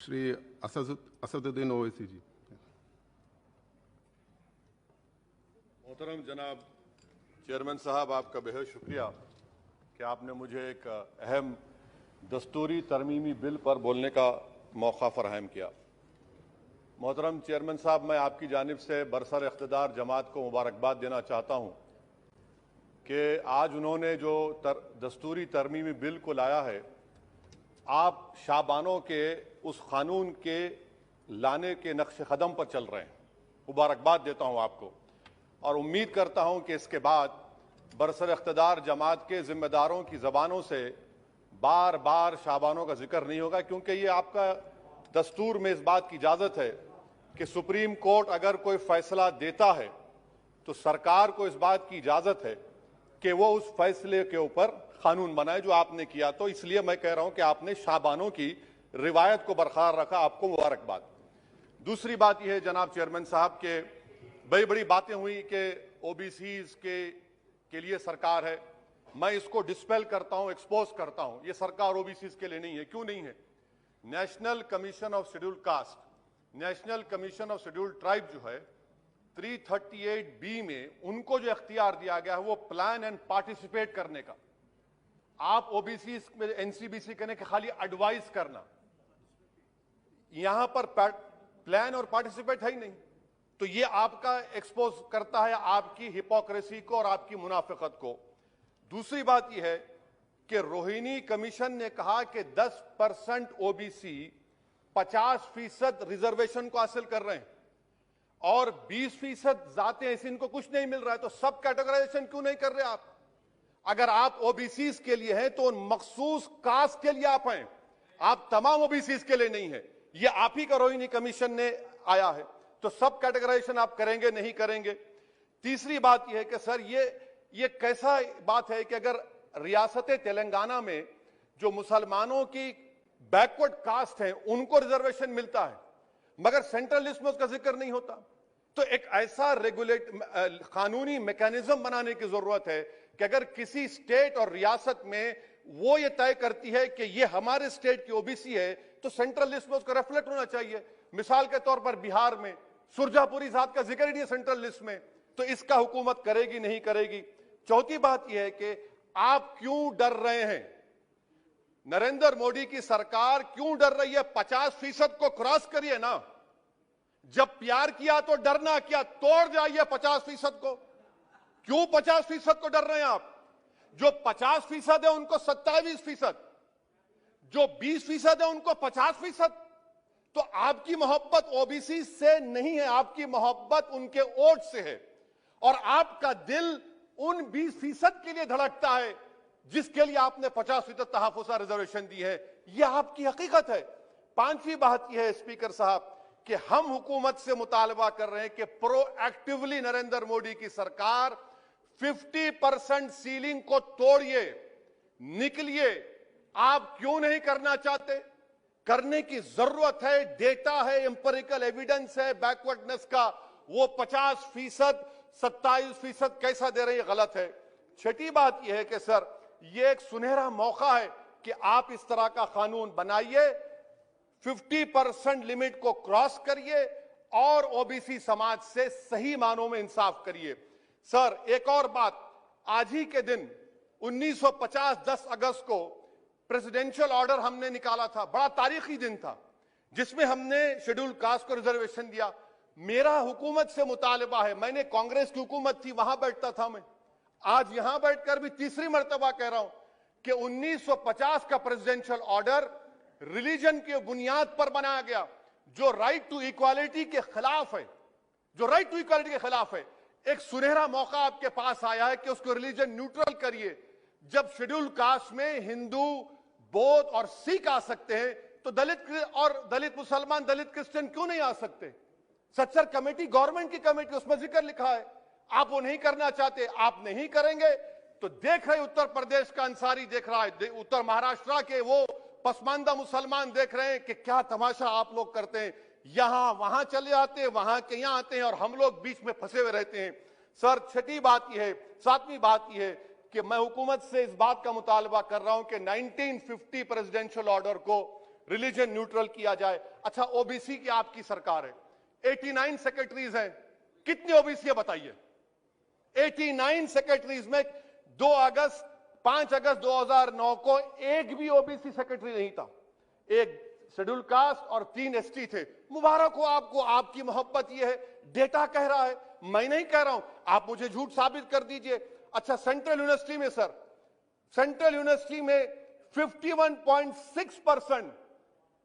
श्री असदुद्दीन ओवैसी जी। मोहतरम जनाब चेयरमैन साहब, आपका बेहद शुक्रिया कि आपने मुझे एक अहम दस्तूरी तरमीमी बिल पर बोलने का मौका फराहम किया। मोहतरम चेयरमैन साहब, मैं आपकी जानिब से बरसर इख्तिदार जमात को मुबारकबाद देना चाहता हूं कि आज उन्होंने जो दस्तूरी तरमीमी बिल को लाया है, आप शाबानों के उस कानून के लाने के नक्श कदम पर चल रहे हैं। मुबारकबाद देता हूं आपको और उम्मीद करता हूं कि इसके बाद बरसर इख्तिदार जमात के जिम्मेदारों की जबानों से बार बार शाबानों का जिक्र नहीं होगा, क्योंकि ये आपका दस्तूर में इस बात की इजाजत है कि सुप्रीम कोर्ट अगर कोई फैसला देता है तो सरकार को इस बात की इजाजत है कि वो उस फैसले के ऊपर कानून बनाए, जो आपने किया। तो इसलिए मैं कह रहा हूं कि आपने शाबानों की रिवायत को बरकरार रखा, आपको मुबारकबाद। दूसरी बात यह है जनाब चेयरमैन साहब के बड़ी बड़ी बातें हुई कि ओबीसीज के लिए सरकार है। मैं इसको डिस्पेल करता हूं, एक्सपोज करता हूं। यह सरकार ओबीसीज के लिए नहीं है। क्यों नहीं है? National commission of scheduled caste, national commission of scheduled tribe जो है 338B में उनको जो इख्तियार दिया गया है वो प्लान एंड पार्टिसिपेट करने का। आप ओबीसी में एनसीबीसी कहने के खाली एडवाइस करना, यहां पर प्लान और पार्टिसिपेट है ही नहीं। तो ये आपका एक्सपोज करता है आपकी हिपोक्रेसी को और आपकी मुनाफिकत को। दूसरी बात यह है कि रोहिणी कमीशन ने कहा कि 10% ओबीसी 50% रिजर्वेशन को हासिल कर रहे हैं और 20% जाते हैं, इनको कुछ नहीं मिल रहा है। तो सब कैटेगराइजेशन क्यों नहीं कर रहे आप? अगर आप ओबीसीज के लिए हैं तो मखसूस कास्ट के लिए आप हैं, आप तमाम ओबीसीज के लिए नहीं है। ये आप ही का रोहिणी कमीशन ने आया है। तो सब कैटेगराइजेशन आप करेंगे नहीं करेंगे? तीसरी बात यह है कि सर ये कैसा बात है कि अगर रियासत तेलंगाना में जो मुसलमानों की बैकवर्ड कास्ट है उनको रिजर्वेशन मिलता है मगर सेंट्रल लिस्ट में उसका जिक्र नहीं होता। तो एक ऐसा कानूनी मैकेनिज्म बनाने की जरूरत है कि अगर किसी स्टेट और रियासत में वो ये तय करती है कि ये हमारे स्टेट की ओबीसी है तो सेंट्रल लिस्ट में उसका रिफ्लेक्ट होना चाहिए। मिसाल के तौर पर बिहार में सुरजापुरी जात का जिक्र ही नहीं है सेंट्रल लिस्ट में, तो इसका हुकूमत करेगी नहीं करेगी? चौथी बात यह है कि आप क्यों डर रहे हैं? नरेंद्र मोदी की सरकार क्यों डर रही है? 50% को क्रॉस करिए ना। जब प्यार किया तो डरना क्या? तोड़ जाइए 50% को। क्यों 50% को डर रहे हैं आप? जो 50% है उनको 27%, जो 20% है उनको 50%। तो आपकी मोहब्बत ओबीसी से नहीं है, आपकी मोहब्बत उनके वोट से है और आपका दिल उन 20% के लिए धड़कता है जिसके लिए आपने 50% तहफ़्फ़ुज़ रिजर्वेशन दी है। यह आपकी हकीकत है। पांचवी बात यह है स्पीकर साहब कि हम हुकूमत से मुतालबा कर रहे हैं कि प्रोएक्टिवली नरेंद्र मोदी की सरकार 50% सीलिंग को तोड़िए, निकलिए। आप क्यों नहीं करना चाहते? करने की जरूरत है। डेटा है, एम्पिरिकल एविडेंस है बैकवर्डनेस का। वो 50%, 27% कैसा दे रहे हैं? गलत है। छठी बात यह है कि सर ये एक सुनहरा मौका है कि आप इस तरह का कानून बनाइए, 50% लिमिट को क्रॉस करिए और ओबीसी समाज से सही मानों में इंसाफ करिए। सर एक और बात, आज ही के दिन 1950 10 अगस्त को प्रेसिडेंशियल ऑर्डर हमने निकाला था। बड़ा तारीखी दिन था जिसमें हमने शेड्यूल्ड कास्ट को रिजर्वेशन दिया। मेरा हुकूमत से मुतालबा है, मैंने कांग्रेस की हुकूमत थी वहां बैठता था मैं, आज यहां बैठकर भी तीसरी मर्तबा कह रहा हूं कि 1950 का प्रेसिडेंशियल ऑर्डर रिलीजन के बुनियाद पर बनाया गया, जो राइट टू इक्वालिटी के खिलाफ है, जो राइट टू इक्वालिटी के खिलाफ है। एक सुनहरा मौका आपके पास आया है कि उसको रिलीजन न्यूट्रल करिए। जब शेड्यूल्ड कास्ट में हिंदू, बौद्ध और सिख आ सकते हैं तो दलित मुसलमान, दलित क्रिश्चियन क्यों नहीं आ सकते? सच्चर कमेटी गवर्नमेंट की कमेटी, उसमें जिक्र लिखा है। आप वो नहीं करना चाहते, आप नहीं करेंगे तो देख रहे उत्तर प्रदेश का अंसारी देख रहा है, उत्तर महाराष्ट्र के वो पसमानदा मुसलमान देख रहे हैं कि क्या तमाशा आप लोग करते हैं। यहां वहां चले जाते हैं, वहां के यहां आते हैं और हम लोग बीच में फंसे हुए रहते हैं। सर छठी बात यह है, सातवीं बात यह है कि मैं हुकूमत से इस बात का मुतालबा कर रहा हूं कि 1950 प्रेसिडेंशियल ऑर्डर को रिलीजन न्यूट्रल किया जाए। अच्छा, ओबीसी की आपकी सरकार है, 89 सेक्रेटरीज हैं, कितनी ओबीसी है बताइए? 89 सेक्रेटरीज में 5 अगस्त 2009 को एक भी ओबीसी सेक्रेटरी नहीं था। एक शेड्यूल कास्ट और 3 एसटी थे। मुबारक हो आपको, आपकी मोहब्बत ये है, डेटा कह रहा है, मैं नहीं कह रहा हूं, आप मुझे झूठ साबित कर दीजिए। अच्छा, सेंट्रल यूनिवर्सिटी में सर, सेंट्रल यूनिवर्सिटी में 51.6%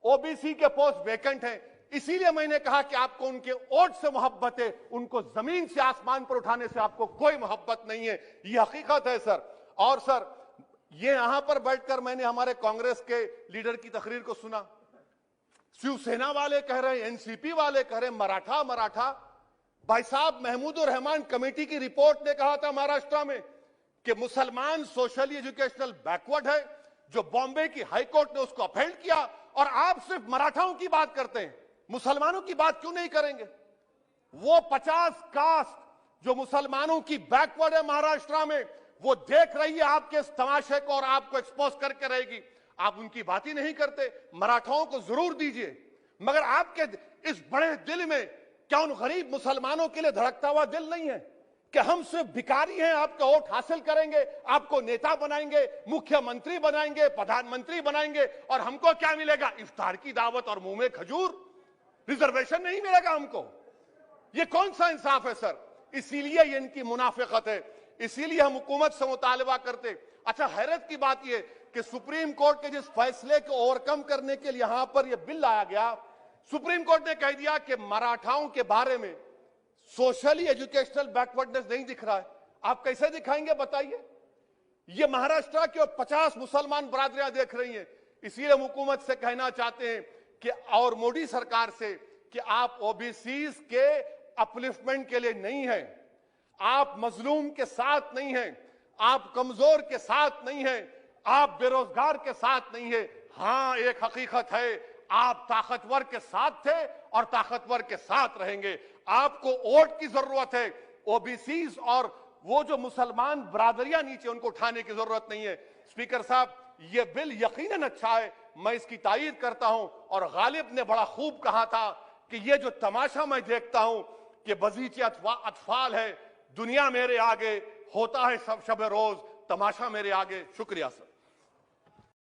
ओबीसी के पोस्ट वैकेंट हैं। इसीलिए मैंने कहा कि आपको उनके वोट से मोहब्बत है, उनको जमीन से आसमान पर उठाने से आपको कोई मोहब्बत नहीं है, ये हकीकत है सर। और सर, ये यहां पर बैठकर मैंने हमारे कांग्रेस के लीडर की तकरीर को सुना, शिवसेना वाले कह रहे हैं, एनसीपी वाले कह रहे हैं मराठा मराठा। भाई साहब, महमूदुर रहमान कमेटी की रिपोर्ट ने कहा था महाराष्ट्र में कि मुसलमान सोशली एजुकेशनल बैकवर्ड है, जो बॉम्बे की हाईकोर्ट ने उसको अपहेल्ड किया, और आप सिर्फ मराठाओं की बात करते हैं, मुसलमानों की बात क्यों नहीं करेंगे? वो 50 कास्ट जो मुसलमानों की बैकवर्ड है महाराष्ट्र में, वो देख रही है आपके इस तमाशे को और आपको एक्सपोज करके रहेगी। आप उनकी बात ही नहीं करते। मराठाओं को जरूर दीजिए, मगर आपके इस बड़े दिल में क्या उन गरीब मुसलमानों के लिए धड़कता हुआ दिल नहीं है कि हम सिर्फ भिखारी हैं, आपका वोट हासिल करेंगे, आपको नेता बनाएंगे, मुख्यमंत्री बनाएंगे, प्रधानमंत्री बनाएंगे, और हमको क्या मिलेगा? इफ्तार की दावत और मुंह में खजूर, रिजर्वेशन नहीं मिलेगा हमको। ये कौन सा इंसाफ है सर? इसीलिए ये इनकी मुनाफिकत है, इसीलिए हम हुकूमत से मुतालबा करते। अच्छा, हैरत की बात यह कि सुप्रीम कोर्ट के जिस फैसले को ओवरकम करने के लिए यहां पर यह बिल लाया गया, सुप्रीम कोर्ट ने कह दिया कि मराठाओं के बारे में सोशली एजुकेशनल बैकवर्डनेस नहीं दिख रहा है। आप कैसे दिखाएंगे बताइए? ये महाराष्ट्र के 50 मुसलमान बरादरियां देख रही हैं। इसीलिए हम हुकूमत से कहना चाहते हैं कि, और मोदी सरकार से, कि आप ओबीसी के अपलिफ्टमेंट के लिए नहीं हैं, आप मजलूम के साथ नहीं हैं, आप कमजोर के साथ नहीं हैं, आप बेरोजगार के साथ नहीं है। हां, एक हकीकत है, आप ताकतवर के साथ थे और ताकतवर के साथ रहेंगे। आपको वोट की जरूरत है, ओबीसी और वो जो मुसलमान बरादरियां नीचे, उनको उठाने की जरूरत नहीं है। स्पीकर साहब, ये बिल यकीनन अच्छा है, मैं इसकी तायीद करता हूं। और गालिब ने बड़ा खूब कहा था कि ये जो तमाशा मैं देखता हूं कि बजीचे अतफाल है, दुनिया मेरे आगे, होता है सब शब रोज, तमाशा मेरे आगे। शुक्रिया सर।